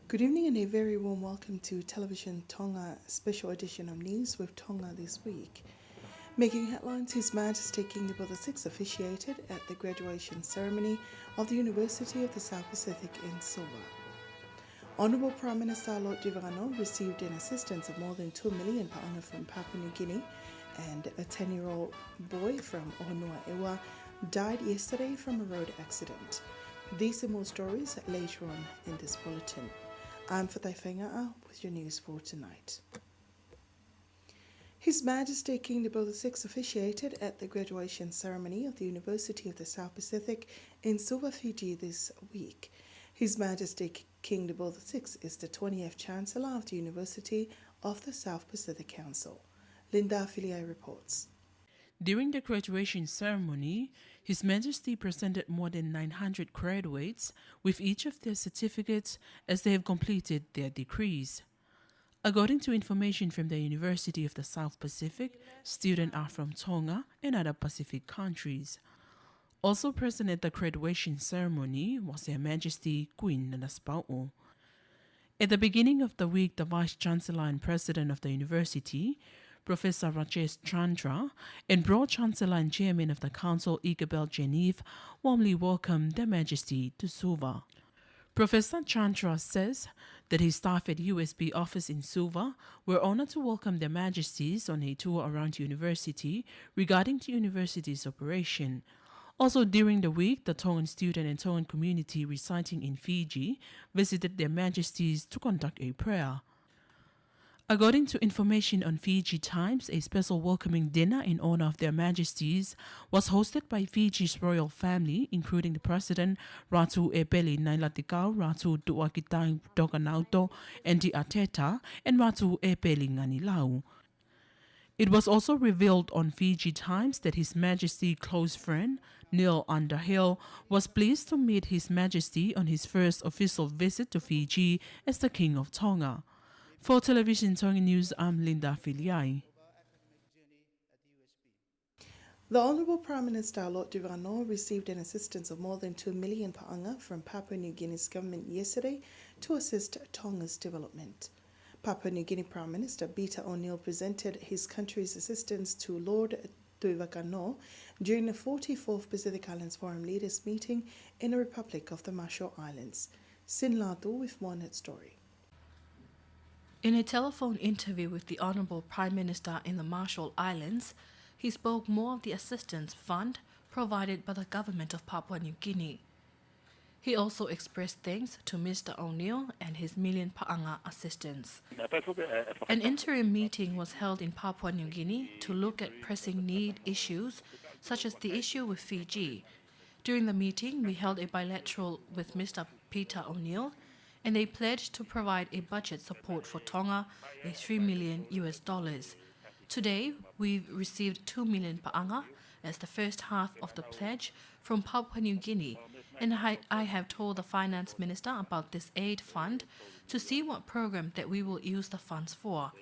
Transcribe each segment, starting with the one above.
Good evening and a very warm welcome to Television Tonga special edition of News with Tonga this week. Making headlines, His Majesty King Leopold VI officiated at the graduation ceremony of the University of the South Pacific in Suva. Honourable Prime Minister Lord Divarano received an assistance of more than 2 million paanga from Papua New Guinea, and a 10-year-old boy from Ohonua Ewa died yesterday from a road accident. These and more stories later on in this bulletin. I'm Fatai Whaingaa with your news for tonight. His Majesty King Leopold VI officiated at the graduation ceremony of the University of the South Pacific in Suva, Fiji this week. His Majesty King Leopold VI is the 20th Chancellor of the University of the South Pacific Council. Linda Filiai reports. During the graduation ceremony, His Majesty presented more than 900 graduates with each of their certificates as they have completed their degrees. According to information from the University of the South Pacific, students are from Tonga and other Pacific countries. Also present at the graduation ceremony was Her Majesty Queen Nanasipau'o. At the beginning of the week, the Vice Chancellor and President of the University, Professor Rajesh Chandra, and Broad Chancellor and Chairman of the Council, Igabel Genevieve, warmly welcomed Their Majesty to Suva. Professor Chandra says that his staff at USB office in Suva were honored to welcome Their Majesties on a tour around the university regarding the university's operation. Also during the week, the Tongan student and Tongan community residing in Fiji visited Their Majesties to conduct a prayer. According to information on Fiji Times, a special welcoming dinner in honor of Their Majesties was hosted by Fiji's royal family, including the President, Ratu Epeli Nailatikau, Ratu Tuakitai Tokanauto, Andy Ateta, and Ratu Epeli Nganilau. It was also revealed on Fiji Times that His Majesty's close friend, Neil Underhill, was pleased to meet His Majesty on his first official visit to Fiji as the King of Tonga. For Television Tonga News, I'm Linda Filiai. The Honourable Prime Minister Lord Divarano received an assistance of more than 2 million paanga from Papua New Guinea's government yesterday to assist Tonga's development. Papua New Guinea Prime Minister Peter O'Neill presented his country's assistance to Lord Divarano during the 44th Pacific Islands Forum Leaders Meeting in the Republic of the Marshall Islands. Sin Latu with more net story. In a telephone interview with the Honourable Prime Minister in the Marshall Islands, he spoke more of the assistance fund provided by the government of Papua New Guinea. He also expressed thanks to Mr. O'Neill and his million paanga assistance. An interim meeting was held in Papua New Guinea to look at pressing need issues such as the issue with Fiji. During the meeting, we held a bilateral with Mr. Peter O'Neill, and they pledged to provide a budget support for Tonga, a $3 million. Today, we've received 2 million paanga as the first half of the pledge from Papua New Guinea, and I have told the finance minister about this aid fund to see what program that we will use the funds for.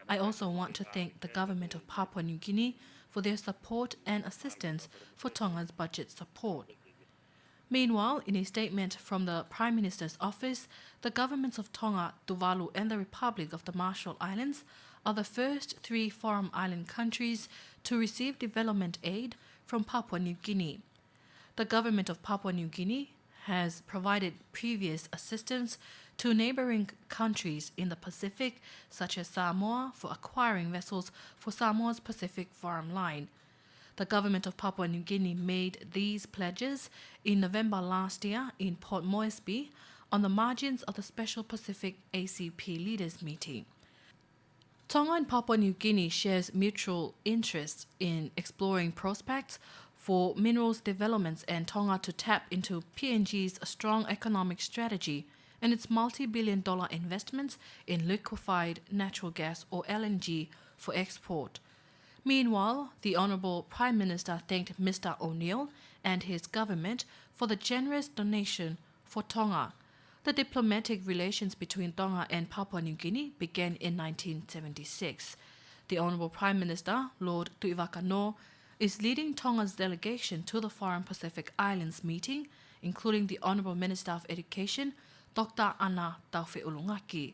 I also want to thank the government of Papua New Guinea for their support and assistance for Tonga's budget support. Meanwhile, in a statement from the Prime Minister's office, the governments of Tonga, Tuvalu and the Republic of the Marshall Islands are the first 3 Forum Island countries to receive development aid from Papua New Guinea. The government of Papua New Guinea has provided previous assistance to neighboring countries in the Pacific, such as Samoa, for acquiring vessels for Samoa's Pacific Forum Line. The government of Papua New Guinea made these pledges in November last year in Port Moresby on the margins of the Special Pacific ACP Leaders Meeting. Tonga and Papua New Guinea shares mutual interest in exploring prospects for minerals developments and Tonga to tap into PNG's strong economic strategy and its multi-billion-dollar investments in liquefied natural gas or LNG for export. Meanwhile, the Honourable Prime Minister thanked Mr. O'Neill and his government for the generous donation for Tonga. The diplomatic relations between Tonga and Papua New Guinea began in 1976. The Honourable Prime Minister, Lord Tuivaka-No, is leading Tonga's delegation to the Forum Pacific Islands meeting, including the Honourable Minister of Education, Dr. Anna Taufi'ulungaki.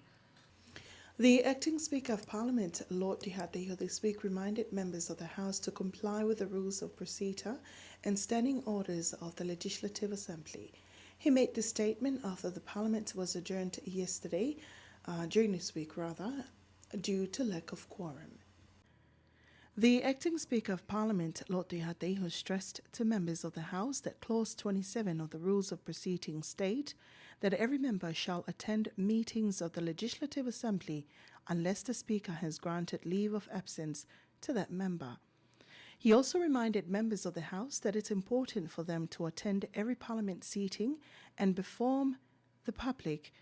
The acting Speaker of Parliament, Lord Dihateho, this week reminded members of the House to comply with the rules of procedure and standing orders of the Legislative Assembly. He made this statement after the Parliament was adjourned yesterday, during this week rather, due to lack of quorum. The acting Speaker of Parliament, Lord Dihateho, stressed to members of the House that Clause 27 of the Rules of Proceeding state that every member shall attend meetings of the Legislative Assembly unless the Speaker has granted leave of absence to that member. He also reminded members of the House that it's important for them to attend every Parliament seating and inform the public,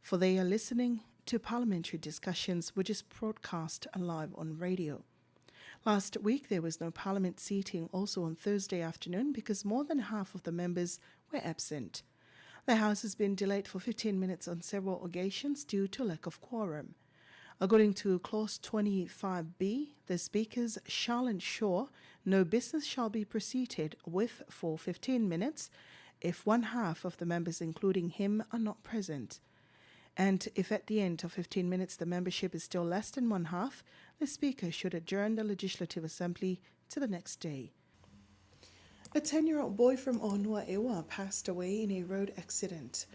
for they are listening to parliamentary discussions which is broadcast live on radio. Last week there was no Parliament seating also on Thursday afternoon because more than half of the members were absent. The House has been delayed for 15 minutes on several occasions due to lack of quorum. According to Clause 25B, the Speakers shall ensure no business shall be proceeded with for 15 minutes if one half of the members, including him, are not present. And if at the end of 15 minutes the membership is still less than one half, the Speaker should adjourn the Legislative Assembly to the next day. A 10-year-old boy from Onua Ewa passed away in a road accident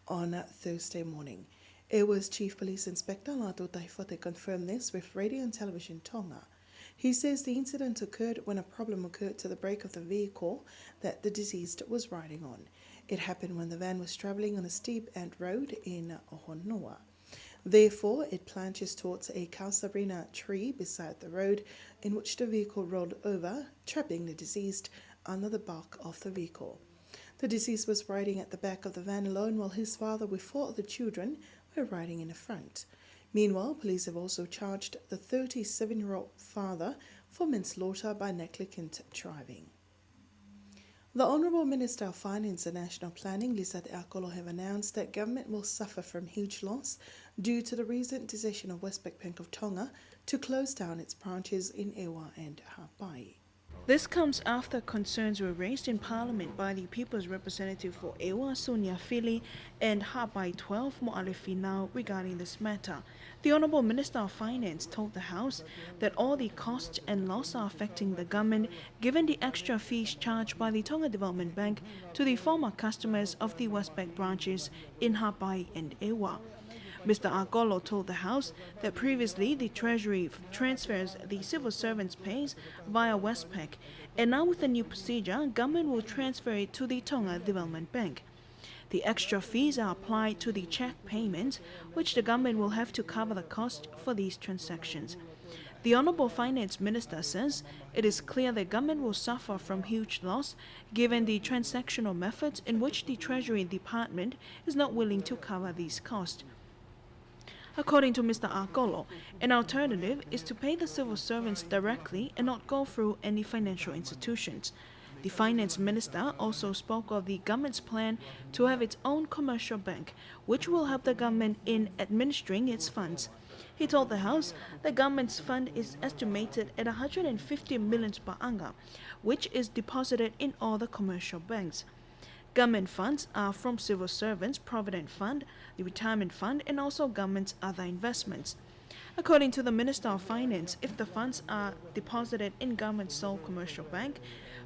on Thursday morning. It was Chief Police Inspector Lato Taifote confirmed this with Radio and Television Tonga. He says the incident occurred when a problem occurred to the brake of the vehicle that the deceased was riding on. It happened when the van was travelling on a steep end road in Honua. Therefore, it plunges towards a Kausabrina tree beside the road, in which the vehicle rolled over, trapping the deceased under the back of the vehicle. The deceased was riding at the back of the van alone, while his father with 4 other children were riding in the front. Meanwhile, police have also charged the 37-year-old father for manslaughter by negligent driving. The Honourable Minister of Finance and National Planning, Lizette Akolo, have announced that government will suffer from huge loss due to the recent decision of Westpac Bank of Tonga to close down its branches in Ewa and Hawaii. This comes after concerns were raised in Parliament by the People's Representative for Ewa, Sonia Fili, and Hawaii 12, Mo'ale Finau, regarding this matter. The Honourable Minister of Finance told the House that all the costs and loss are affecting the government, given the extra fees charged by the Tonga Development Bank to the former customers of the Westpac branches in Hawaii and Ewa. Mr. Agolo told the House that previously the Treasury transfers the civil servants' pays via Westpac, and now with the new procedure, government will transfer it to the Tonga Development Bank. The extra fees are applied to the cheque payments, which the government will have to cover the cost for these transactions. The Honourable Finance Minister says it is clear that government will suffer from huge loss given the transactional methods in which the Treasury Department is not willing to cover these costs. According to Mr. Akolo, an alternative is to pay the civil servants directly and not go through any financial institutions. The Finance Minister also spoke of the government's plan to have its own commercial bank, which will help the government in administering its funds. He told the House the government's fund is estimated at 150 million per anga, which is deposited in all the commercial banks. Government funds are from civil servants, Provident Fund, the Retirement Fund, and also government's other investments. According to the Minister of Finance, if the funds are deposited in government's sole commercial bank,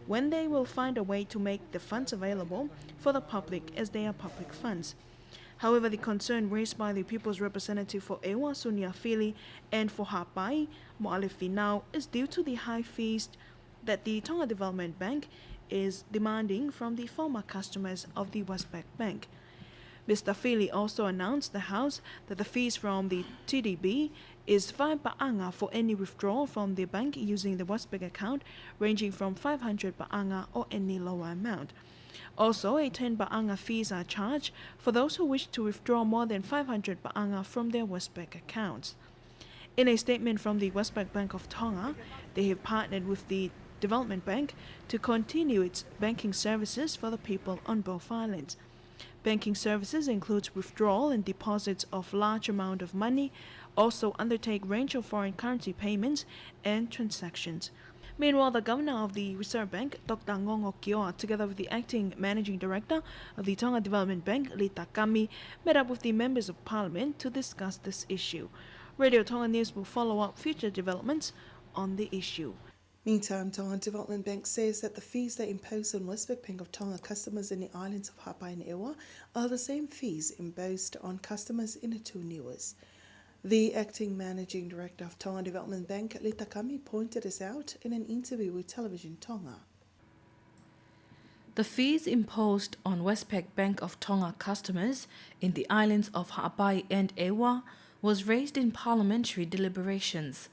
when they will find a way to make the funds available for the public as they are public funds. However, the concern raised by the People's Representative for Ewa, Sonia Fili, and for Hawaii, Mo'ale Finau, is due to the high fees that the Tonga Development Bank is demanding from the former customers of the Westpac Bank. Mr. Fili also announced the House that the fees from the TDB is 5 ba'anga for any withdrawal from the bank using the Westpac account, ranging from 500 ba'anga or any lower amount. Also, a 10 ba'anga fees are charged for those who wish to withdraw more than 500 ba'anga from their Westpac accounts. In a statement from the Westpac Bank of Tonga, they have partnered with the Development Bank to continue its banking services for the people on both islands. Banking services includes withdrawal and deposits of large amount of money, also undertake range of foreign currency payments and transactions. Meanwhile, the governor of the Reserve Bank, Dr. Ngongo Kioa, together with the acting managing director of the Tonga Development Bank, Lita Kami, met up with the members of parliament to discuss this issue. Radio Tonga News will follow up future developments on the issue. Meantime, Tonga Development Bank says that the fees they impose on Westpac Bank of Tonga customers in the islands of Hapai and Ewa are the same fees imposed on customers in the two Niuas. The acting managing director of Tonga Development Bank, Lita Kami, pointed this out in an interview with Television Tonga. The fees imposed on Westpac Bank of Tonga customers in the islands of Hapai and Ewa was raised in parliamentary deliberations.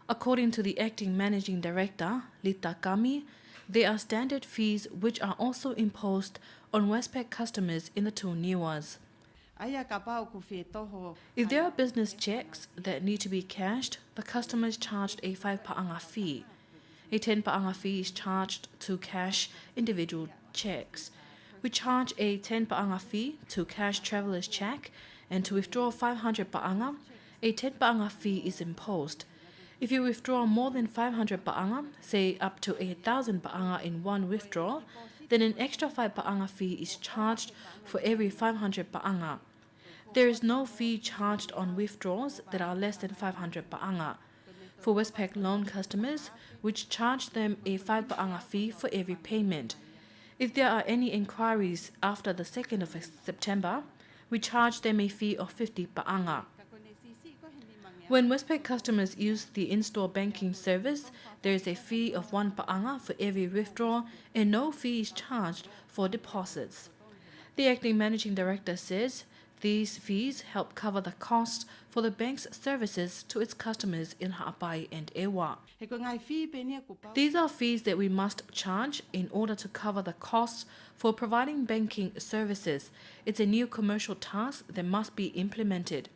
According to the acting managing director, Lita Kami, there are standard fees which are also imposed on Westpac customers in the two Niuas. If there are business checks that need to be cashed, the customer is charged a 5 pa'anga fee. A 10 pa'anga fee is charged to cash individual checks. We charge a 10 pa'anga fee to cash traveller's check, and to withdraw 500 pa'anga, a 10 pa'anga fee is imposed. If you withdraw more than 500 pa'anga, say up to 1,000 pa'anga in one withdrawal, then an extra 5 pa'anga fee is charged for every 500 pa'anga. There is no fee charged on withdrawals that are less than 500 pa'anga. For Westpac loan customers, which charge them a 5 pa'anga fee for every payment. If there are any inquiries after the 2nd of September, we charge them a fee of 50 pa'anga. When Westpac customers use the in-store banking service, there is a fee of 1 pa'anga for every withdrawal and no fee is charged for deposits. The acting managing director says these fees help cover the costs for the bank's services to its customers in Hapai and Ewa. These are fees that we must charge in order to cover the costs for providing banking services. It's a new commercial task that must be implemented.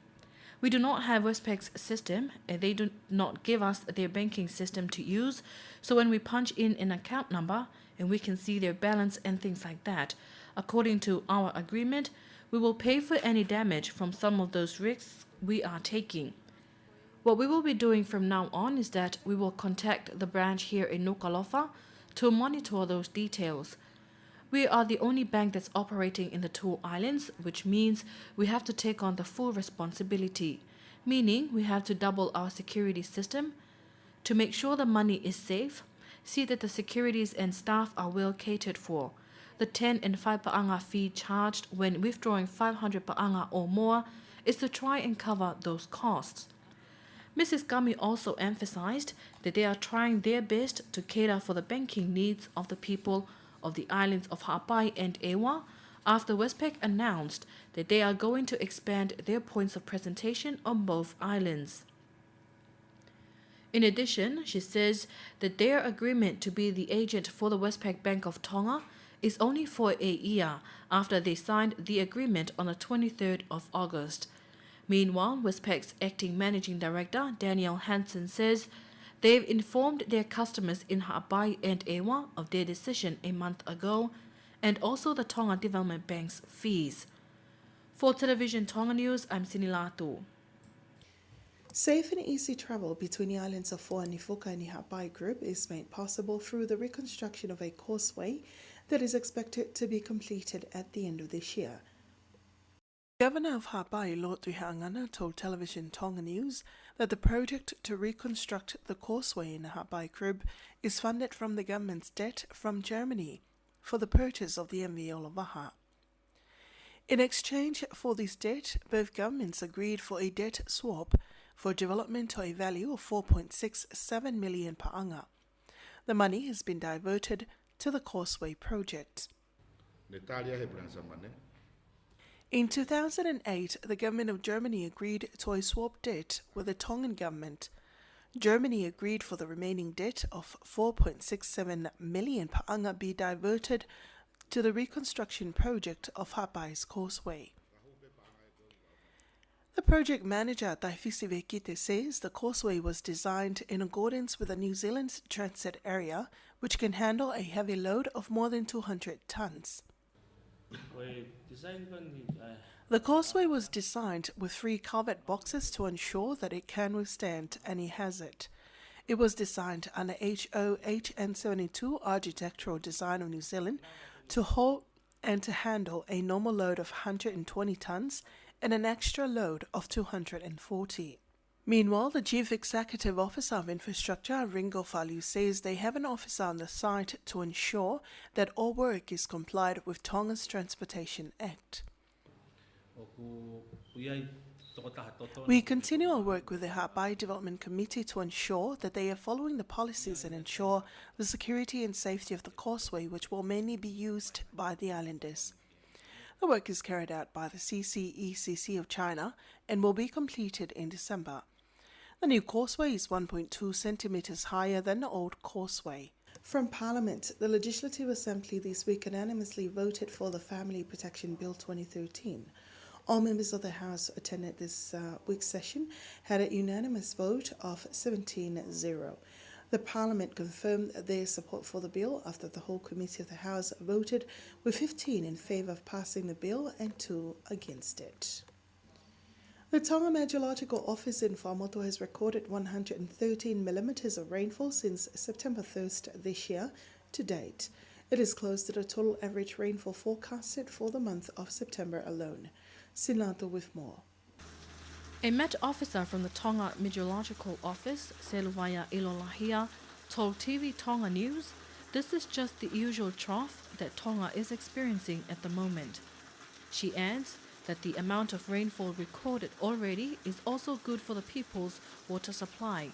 We do not have Westpac's system, and they do not give us their banking system to use, so when we punch in an account number and we can see their balance and things like that, according to our agreement, we will pay for any damage from some of those risks we are taking. What we will be doing from now on is that we will contact the branch here in Nuku'alofa to monitor those details. We are the only bank that's operating in the two islands, which means we have to take on the full responsibility, meaning we have to double our security system to make sure the money is safe, see that the securities and staff are well catered for. The 10 and 5 pa'anga fee charged when withdrawing 500 pa'anga or more is to try and cover those costs. Mrs. Kami also emphasized that they are trying their best to cater for the banking needs of the people of the islands of Hapai and Ewa after Westpac announced that they are going to expand their points of presentation on both islands. In addition, she says that their agreement to be the agent for the Westpac Bank of Tonga is only for a year after they signed the agreement on the 23rd of August. Meanwhile, Westpac's acting managing director, Daniel Hansen, says they've informed their customers in Hapai and Ewa of their decision a month ago, and also the Tonga Development Bank's fees. For Television Tonga News, I'm Sinilatu. Safe and easy travel between the islands of Foa Nifuka and the Hapai Group is made possible through the reconstruction of a causeway that is expected to be completed at the end of this year. Governor of Hapai, Lord Tuhangana, told Television Tonga News that the project to reconstruct the causeway in the Hapai Group is funded from the government's debt from Germany for the purchase of the MV Olavaha. In exchange for this debt, both governments agreed for a debt swap for development to a value of 4.67 million pa'anga. The money has been diverted to the causeway project. In 2008, the government of Germany agreed to a swap debt with the Tongan government. Germany agreed for the remaining debt of 4.67 million pa'anga be diverted to the reconstruction project of Hapai's causeway. The project manager, Taifisi Vekite, says the causeway was designed in accordance with the New Zealand's transit area, which can handle a heavy load of more than 200 tons. The causeway was designed with 3 culvert boxes to ensure that it can withstand any hazard. It was designed under HOHN72 Architectural Design of New Zealand to hold and to handle a normal load of 120 tons and an extra load of 240. Meanwhile, the Chief Executive Officer of Infrastructure, Ringo Falu, says they have an officer on the site to ensure that all work is complied with Tonga's Transportation Act. We continue our work with the Hapai Development Committee to ensure that they are following the policies and ensure the security and safety of the causeway, which will mainly be used by the islanders. The work is carried out by the CCECC of China and will be completed in December. The new causeway is 1.2 centimetres higher than the old causeway. From Parliament, the Legislative Assembly this week unanimously voted for the Family Protection Bill 2013. All members of the House attended this week's session had a unanimous vote of 17-0. The Parliament confirmed their support for the bill after the whole committee of the House voted with 15 in favour of passing the bill and 2 against it. The Tonga Meteorological Office in Whamoto has recorded 113 millimetres of rainfall since September 1st this year to date. It is close to the total average rainfall forecasted for the month of September alone. Sinato with more. A Met officer from the Tonga Meteorological Office, Seluvaya Ilolahia, told TV Tonga News this is just the usual trough that Tonga is experiencing at the moment. She adds that the amount of rainfall recorded already is also good for the people's water supply.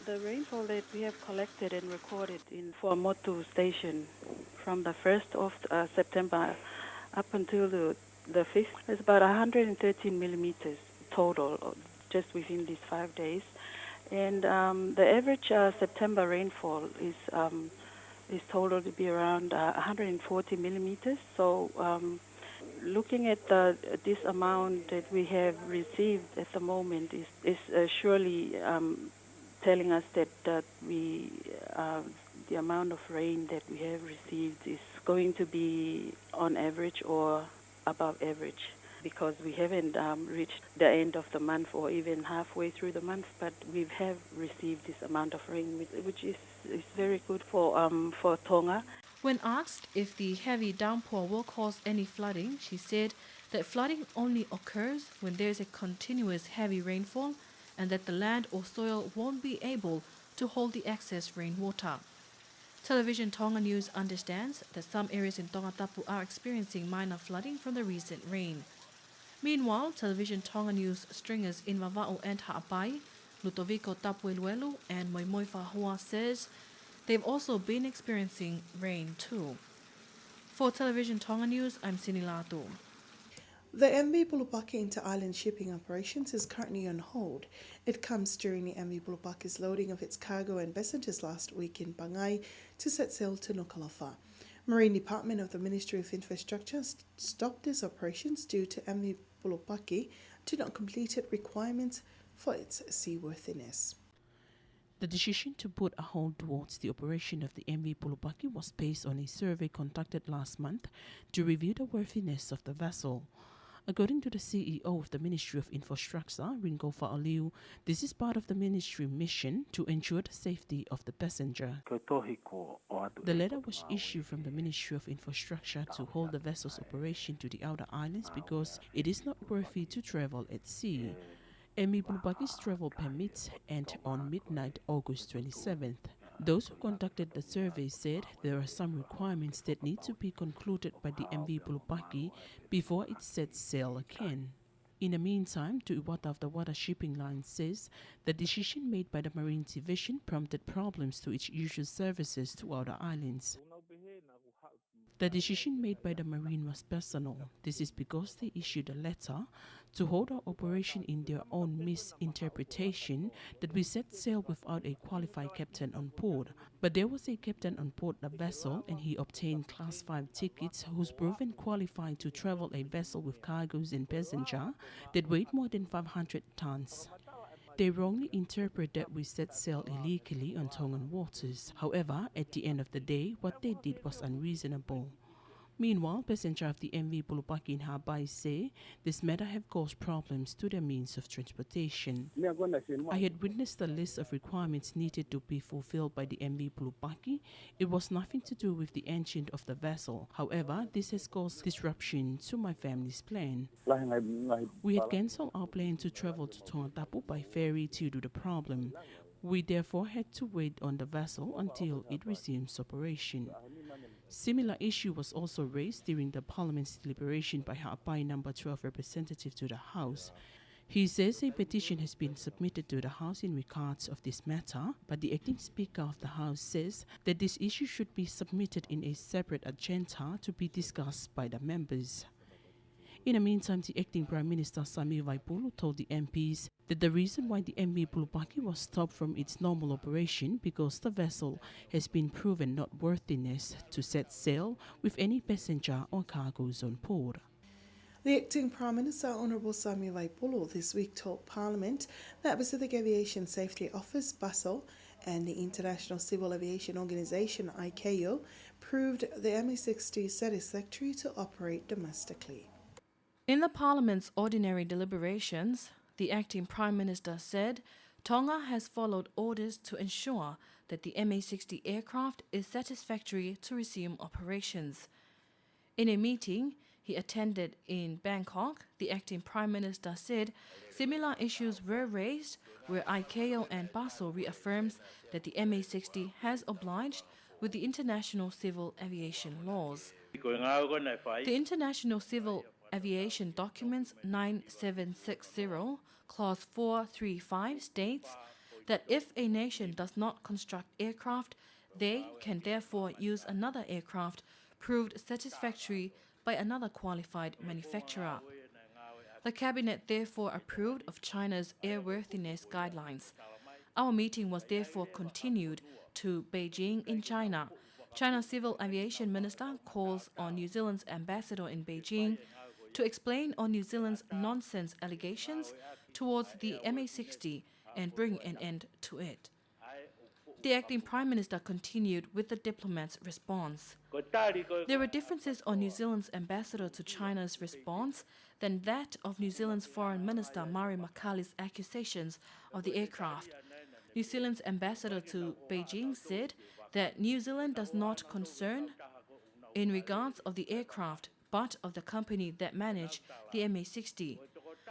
The rainfall that we have collected and recorded in Whamotu Station from the 1st of September up until the 5th is about 113 millimeters total, just within these 5 days. And the average September rainfall is total to be around 140 millimeters. So looking at this amount that we have received at the moment is surely telling us that the amount of rain that we have received is going to be on average or above average, because we haven't reached the end of the month or even halfway through the month, but we have received this amount of rain, which is very good for Tonga. When asked if the heavy downpour will cause any flooding, she said that flooding only occurs when there is a continuous heavy rainfall and that the land or soil won't be able to hold the excess rainwater. Television Tonga News understands that some areas in Tongatapu are experiencing minor flooding from the recent rain. Meanwhile, Television Tonga News stringers in Vava'o and Ha'apai, Ludovico Tapueluelu and Moimoi Fahua says they've also been experiencing rain too. For Television Tonga News, I'm Sinilato. The MV Bulupaki inter-island shipping operations is currently on hold. It comes during the MV Bulupaki's loading of its cargo and passengers last week in Bangai to set sail to Nuku'alofa. Marine Department of the Ministry of Infrastructure stopped these operations due to MV Bulupaki did not complete its requirements for its seaworthiness. The decision to put a hold towards the operation of the MV Bulupaki was based on a survey conducted last month to review the worthiness of the vessel. According to the CEO of the Ministry of Infrastructure, Ringo Fa'aliu, this is part of the ministry mission to ensure the safety of the passenger. The letter was issued from the Ministry of Infrastructure to hold the vessel's operation to the outer islands because it is not worthy to travel at sea. MV Bulupaki's travel permits end on midnight August 27th. Those who conducted the survey said there are some requirements that need to be concluded by the MV Bulupaki before it sets sail again. In the meantime, Tu'iwata of the Water Shipping Line says the decision made by the Marine Division prompted problems to its usual services to other islands. The decision made by the Marine was personal. This is because they issued a letter to hold our operation in their own misinterpretation that we set sail without a qualified captain on board. But there was a captain on board the vessel and he obtained Class 5 tickets who's proven qualified to travel a vessel with cargoes and passenger that weighed more than 500 tons. They wrongly interpret that we set sail illegally on Tongan waters. However, at the end of the day, what they did was unreasonable. Meanwhile, passengers of the MV Bulupaki in Hawaii say this matter have caused problems to their means of transportation. I had witnessed the list of requirements needed to be fulfilled by the MV Bulupaki. It was nothing to do with the engine of the vessel. However, this has caused disruption to my family's plan. We had cancelled our plan to travel to Tonga Tapu by ferry due to the problem. We therefore had to wait on the vessel until it resumes operation. Similar issue was also raised during the Parliament's deliberation by Hawaii Number 12 representative to the House. He says a petition has been submitted to the House in regards of this matter, but the acting Speaker of the House says that this issue should be submitted in a separate agenda to be discussed by the members. In the meantime, the acting Prime Minister Sami Vaipulu told the MPs that the reason why the MV Bulupaki was stopped from its normal operation because the vessel has been proven not worthiness to set sail with any passenger or cargoes on board. The acting Prime Minister Honourable Sami Vaipulu this week told Parliament that Pacific Aviation Safety Office, BASO, and the International Civil Aviation Organization, ICAO, proved the MA-60 satisfactory to operate domestically. In the Parliament's ordinary deliberations, the acting Prime Minister said Tonga has followed orders to ensure that the MA-60 aircraft is satisfactory to resume operations. In a meeting he attended in Bangkok, the acting Prime Minister said similar issues were raised where ICAO and BASO reaffirms that the MA-60 has obliged with the International Civil Aviation laws. The International Civil Aviation Documents 9760, Clause 435 states that if a nation does not construct aircraft, they can therefore use another aircraft proved satisfactory by another qualified manufacturer. The Cabinet therefore approved of China's airworthiness guidelines. Our meeting was therefore continued to Beijing in China. China's Civil Aviation Minister calls on New Zealand's ambassador in Beijing to explain on New Zealand's nonsense allegations towards the MA-60 and bring an end to it. The acting Prime Minister continued with the diplomat's response. There were differences on New Zealand's ambassador to China's response than that of New Zealand's Foreign Minister Mari Makali's accusations of the aircraft. New Zealand's ambassador to Beijing said that New Zealand does not concern in regards of the aircraft but of the company that managed the MA-60.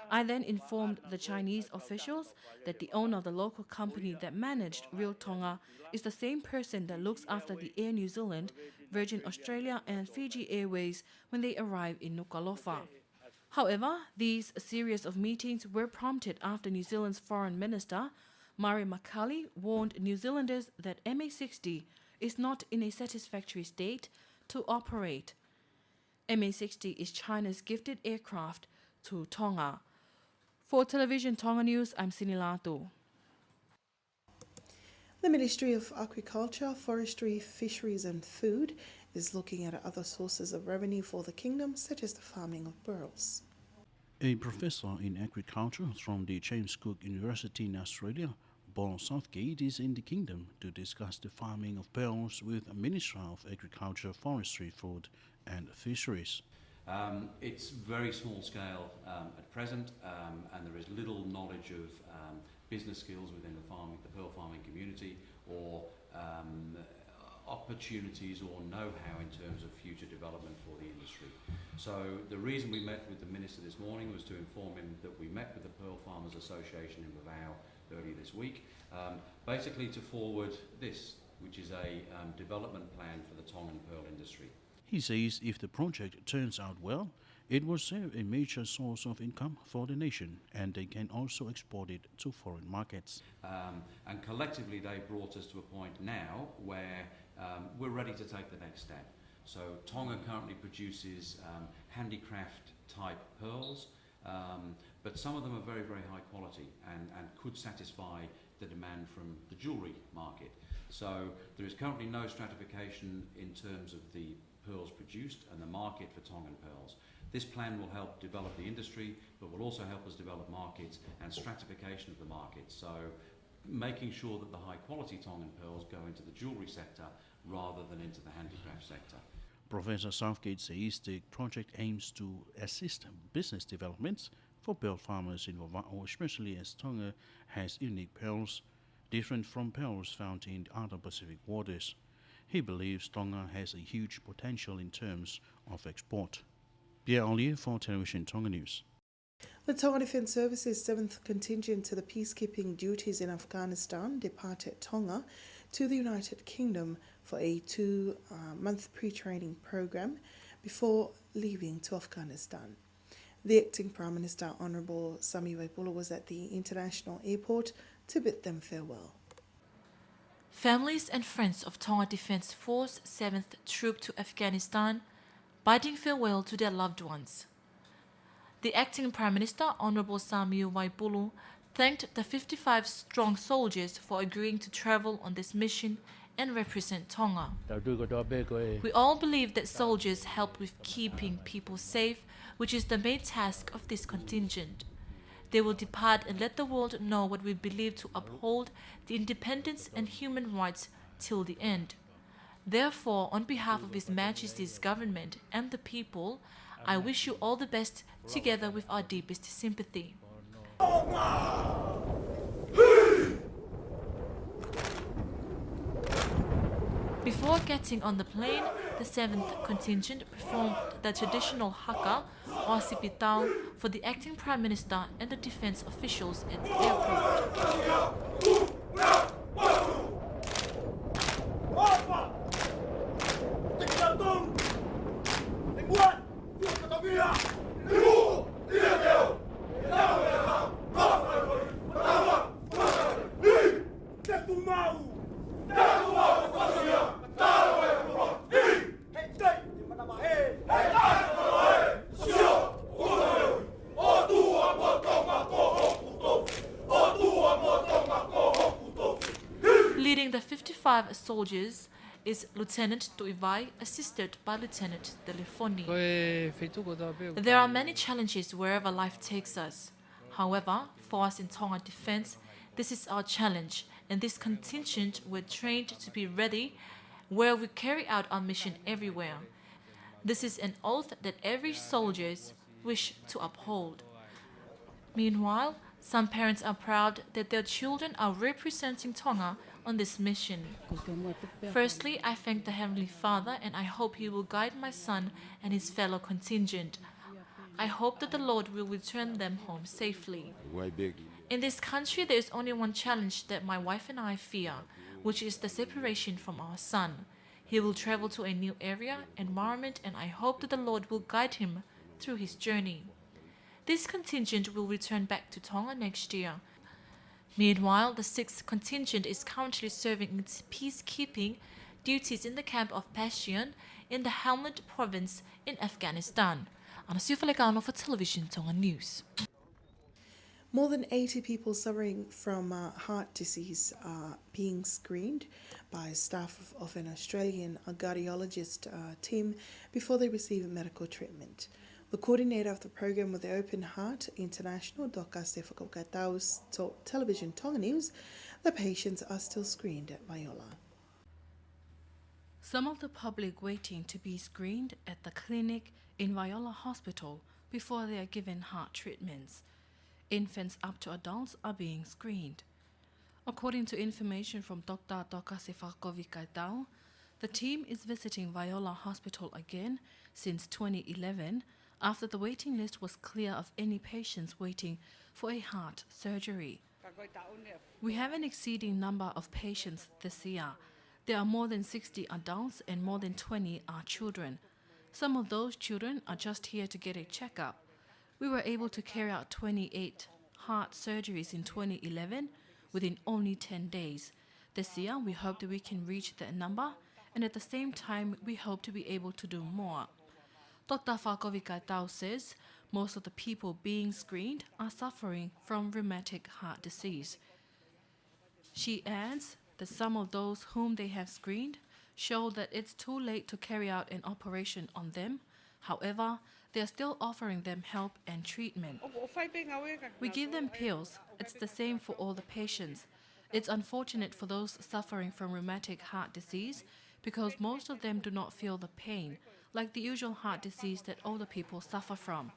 I then informed the Chinese officials that the owner of the local company that managed Real Tonga is the same person that looks after the Air New Zealand, Virgin Australia and Fiji Airways when they arrive in Nuku'alofa. However, these series of meetings were prompted after New Zealand's Foreign Minister, Mari Makali, warned New Zealanders that MA-60 is not in a satisfactory state to operate. MA-60 is China's gifted aircraft to Tonga. For Television Tonga News, I'm Sinilatu. The Ministry of Agriculture, Forestry, Fisheries and Food is looking at other sources of revenue for the kingdom, such as the farming of pearls. A professor in agriculture from the James Cook University in Australia, Paul Southgate, is in the kingdom to discuss the farming of pearls with Minister of Agriculture, Forestry, Food and Fisheries. It's very small scale at present, and there is little knowledge of business skills within the pearl farming community, or opportunities or know-how in terms of future development for the industry. So the reason we met with the Minister this morning was to inform him that we met with the Pearl Farmers Association in Bavau earlier this week, basically to forward this, which is a development plan for the Tongan pearl industry. He says if the project turns out well, it will serve a major source of income for the nation, and they can also export it to foreign markets. And collectively they brought us to a point now where we're ready to take the next step. So Tonga currently produces handicraft type pearls, but some of them are very, very high quality and could satisfy the demand from the jewellery market. So there is currently no stratification in terms of the pearls produced and the market for Tongan pearls. This plan will help develop the industry, but will also help us develop markets and stratification of the market. So making sure that the high quality Tongan pearls go into the jewellery sector rather than into the handicraft sector. Professor Southgate says the project aims to assist business developments for pearl farmers in Vava'o, especially as Tonga has unique pearls, different from pearls found in other Pacific waters. He believes Tonga has a huge potential in terms of export. Pierre Ollier for Television Tonga News. The Tonga Defence Service's 7th contingent to the peacekeeping duties in Afghanistan departed Tonga to the United Kingdom for a 2-month pre-training program before leaving to Afghanistan. The acting Prime Minister Honourable Sami Waipulu was at the international airport to bid them farewell. Families and friends of Tonga Defence Force 7th Troop to Afghanistan bidding farewell to their loved ones. The acting Prime Minister Honourable Sami Waipulu thanked the 55 strong soldiers for agreeing to travel on this mission and represent Tonga. We all believe that soldiers help with keeping people safe, which is the main task of this contingent. They will depart and let the world know what we believe to uphold the independence and human rights till the end. Therefore, on behalf of His Majesty's government and the people, I wish you all the best together with our deepest sympathy. Before getting on the plane, the 7th contingent performed the traditional haka or sipitao for the acting Prime Minister and the defence officials at the airport. Leading the 55 soldiers is Lieutenant Tuivai, assisted by Lieutenant Telefoni. There are many challenges wherever life takes us. However, for us in Tonga Defence, this is our challenge, and this contingent were trained to be ready where we carry out our mission everywhere. This is an oath that every soldier wish to uphold. Meanwhile, some parents are proud that their children are representing Tonga on this mission. Firstly, I thank the Heavenly Father, and I hope He will guide my son and his fellow contingent. I hope that the Lord will return them home safely. In this country, there is only one challenge that my wife and I fear, which is the separation from our son. He will travel to a new area, environment, and I hope that the Lord will guide him through his journey. This contingent will return back to Tonga next year. Meanwhile, the 6th contingent is currently serving its peacekeeping duties in the camp of Passion in the Helmand province in Afghanistan. Ana Siufalegano for Television Tonga News. More than 80 people suffering from heart disease are being screened by staff of an Australian cardiologist team before they receive medical treatment. The coordinator of the program with the Open Heart International, Dr. Stefano Gatau's told Television Tonga News the patients are still screened at Viola. Some of the public waiting to be screened at the clinic in Viola Hospital before they are given heart treatments. Infants up to adults are being screened. According to information from Dr. Stefano Gatau, the team is visiting Viola Hospital again since 2011 after the waiting list was clear of any patients waiting for a heart surgery. We have an exceeding number of patients this year. There are more than 60 adults and more than 20 are children. Some of those children are just here to get a checkup. We were able to carry out 28 heart surgeries in 2011 within only 10 days. This year, we hope that we can reach that number, and at the same time, we hope to be able to do more. Dr. Falkovika says most of the people being screened are suffering from rheumatic heart disease. She adds that some of those whom they have screened show that it's too late to carry out an operation on them. However, they are still offering them help and treatment. We give them pills. It's the same for all the patients. It's unfortunate for those suffering from rheumatic heart disease because most of them do not feel the pain. like the usual heart disease that older people suffer from.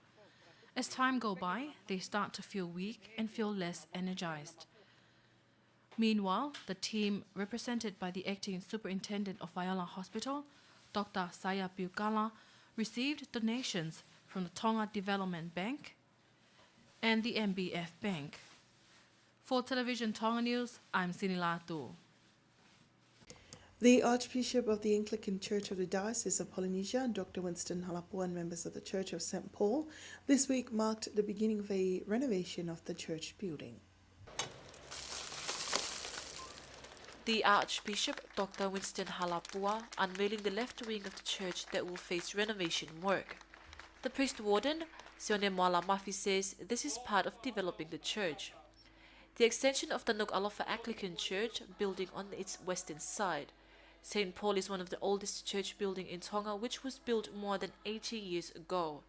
As time goes by, they start to feel weak and feel less energized. Meanwhile, the team, represented by the acting superintendent of Viola Hospital, Dr. Saya Piukala, received donations from the Tonga Development Bank and the MBF Bank. For Television Tonga News, I'm Sinilatu. The Archbishop of the Anglican Church of the Diocese of Polynesia, Dr. Winston Halapua, and members of the Church of St. Paul, this week marked the beginning of a renovation of the church building. The Archbishop, Dr. Winston Halapua, unveiling the left wing of the church that will face renovation work. The priest warden, Sione Moala Mafi, says this is part of developing the church. The extension of the Nuk'alofa Anglican Church building on its western side. St. Paul is one of the oldest church buildings in Tonga, which was built more than 80 years ago.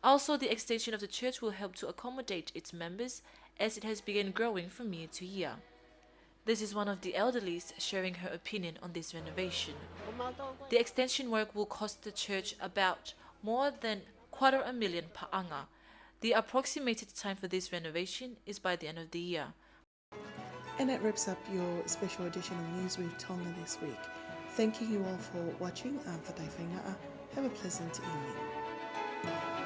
Also, the extension of the church will help to accommodate its members as it has begun growing from year to year. This is one of the elderlies sharing her opinion on this renovation. The extension work will cost the church about more than $250,000 per anga. The approximated time for this renovation is by the end of the year. And that wraps up your special edition of News with Tonga this week. Thanking you all for watching. I'm Fatai Whainga'a. Have a pleasant evening.